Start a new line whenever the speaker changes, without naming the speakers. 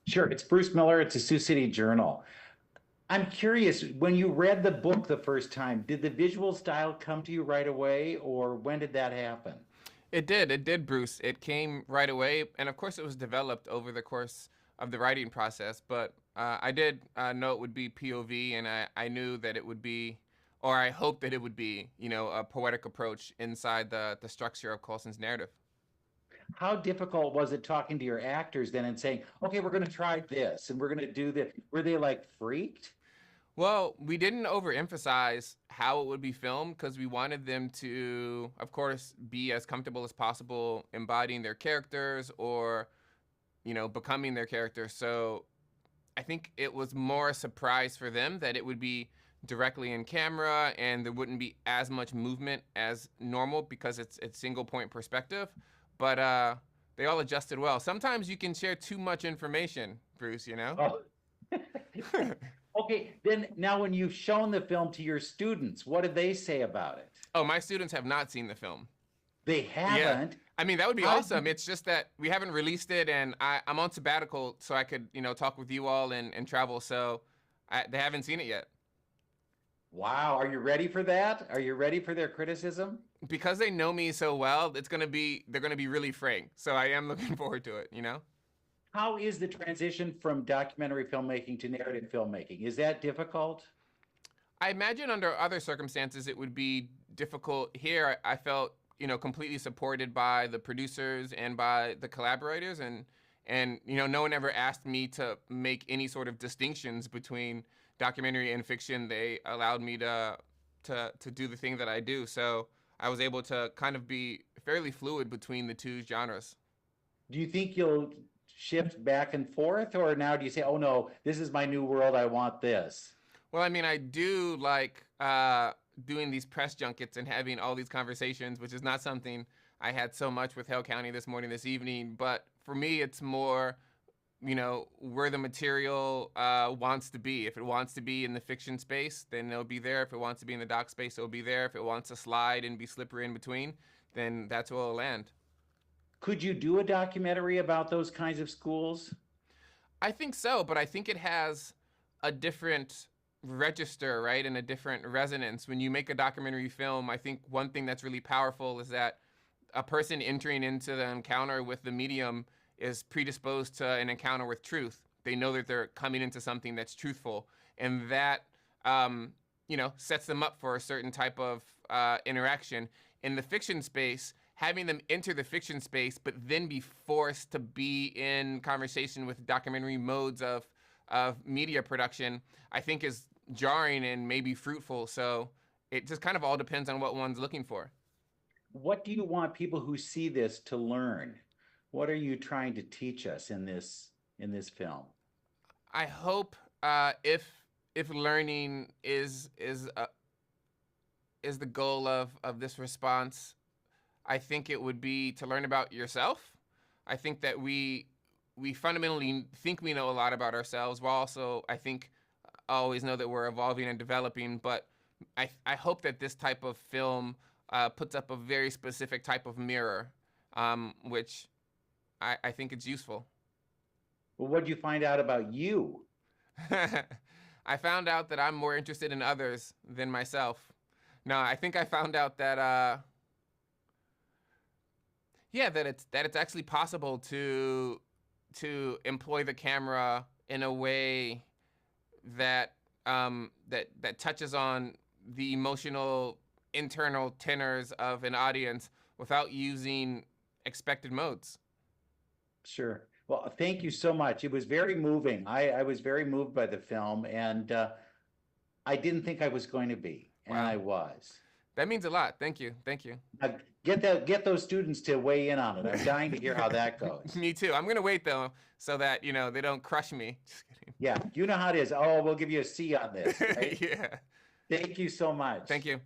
Sure, it's Bruce Miller. It's a Sioux City Journal. I'm curious, when you read the book the first time, did the visual style come to you right away, or when did that happen?
It did, Bruce. It came right away, and of course, it was developed over the course of the writing process. But I did know it would be POV, and I knew that it would be, or I hoped that it would be, a poetic approach inside the structure of Colson's narrative.
How difficult was it talking to your actors then and saying, okay, we're going to try this and we're going to do this? Were they like freaked?
Well, we didn't overemphasize how it would be filmed because we wanted them to, of course, be as comfortable as possible embodying their characters or, becoming their characters. So I think it was more a surprise for them that it would be directly in camera and there wouldn't be as much movement as normal because it's single point perspective. But they all adjusted well. Sometimes you can share too much information, Bruce, you know?
Oh, okay. Then now, when you've shown the film to your students, what did they say about it?
Oh, my students have not seen the film.
They
Yeah.
haven't.
I mean, that would be
How?
awesome. It's just that we haven't released it, and I'm on sabbatical, so I could, talk with you all and travel. So they haven't seen it yet.
Wow. Are you ready for that? Are you ready for their criticism?
Because they know me so well, they're gonna be really frank. So I am looking forward to it.
How is the transition from documentary filmmaking to narrative filmmaking? Is that difficult?
I imagine under other circumstances it would be difficult. Here, I felt completely supported by the producers and by the collaborators, and no one ever asked me to make any sort of distinctions between documentary and fiction. They allowed me to do the thing that I do. So I was able to kind of be fairly fluid between the two genres.
Do you think you'll shift back and forth, or now do you say, oh no, this is my new world, I want this?
Well, I mean, I do like doing these press junkets and having all these conversations, which is not something I had so much with Hale County this morning, this evening. But for me, it's more, where the material wants to be. If it wants to be in the fiction space, then it'll be there. If it wants to be in the doc space, it'll be there. If it wants to slide and be slippery in between, then that's where it'll land.
Could you do a documentary about those kinds of schools?
I think so, but I think it has a different register, right, and a different resonance. When you make a documentary film, I think one thing that's really powerful is that a person entering into the encounter with the medium is predisposed to an encounter with truth. They know that they're coming into something that's truthful, and that sets them up for a certain type of interaction. In the fiction space, having them enter the fiction space, but then be forced to be in conversation with documentary modes of media production, I think is jarring and maybe fruitful. So it just kind of all depends on what one's looking for.
What do you want people who see this to learn? What are you trying to teach us in this film?
I hope if learning is the goal of this response, I think it would be to learn about yourself. I think that we fundamentally think we know a lot about ourselves. While also, I think, always know that we're evolving and developing. But I hope that this type of film puts up a very specific type of mirror, which I think it's useful.
Well, what did you find out about you?
I found out that I'm more interested in others than myself. No, I think I found out that yeah, that it's actually possible to employ the camera in a way that that touches on the emotional internal tenors of an audience without using expected modes.
Sure. Well, thank you so much. It was very moving. I was very moved by the film, and I didn't think I was going to be, and
Wow.
I was.
That means a lot. Thank you. Thank you.
Get those students to weigh in on it. I'm dying to hear how that goes.
Me too. I'm gonna wait though, so that they don't crush me. Just kidding.
Yeah, you know how it is. Oh, we'll give you a C on this, right?
Yeah.
Thank you so much.
Thank you.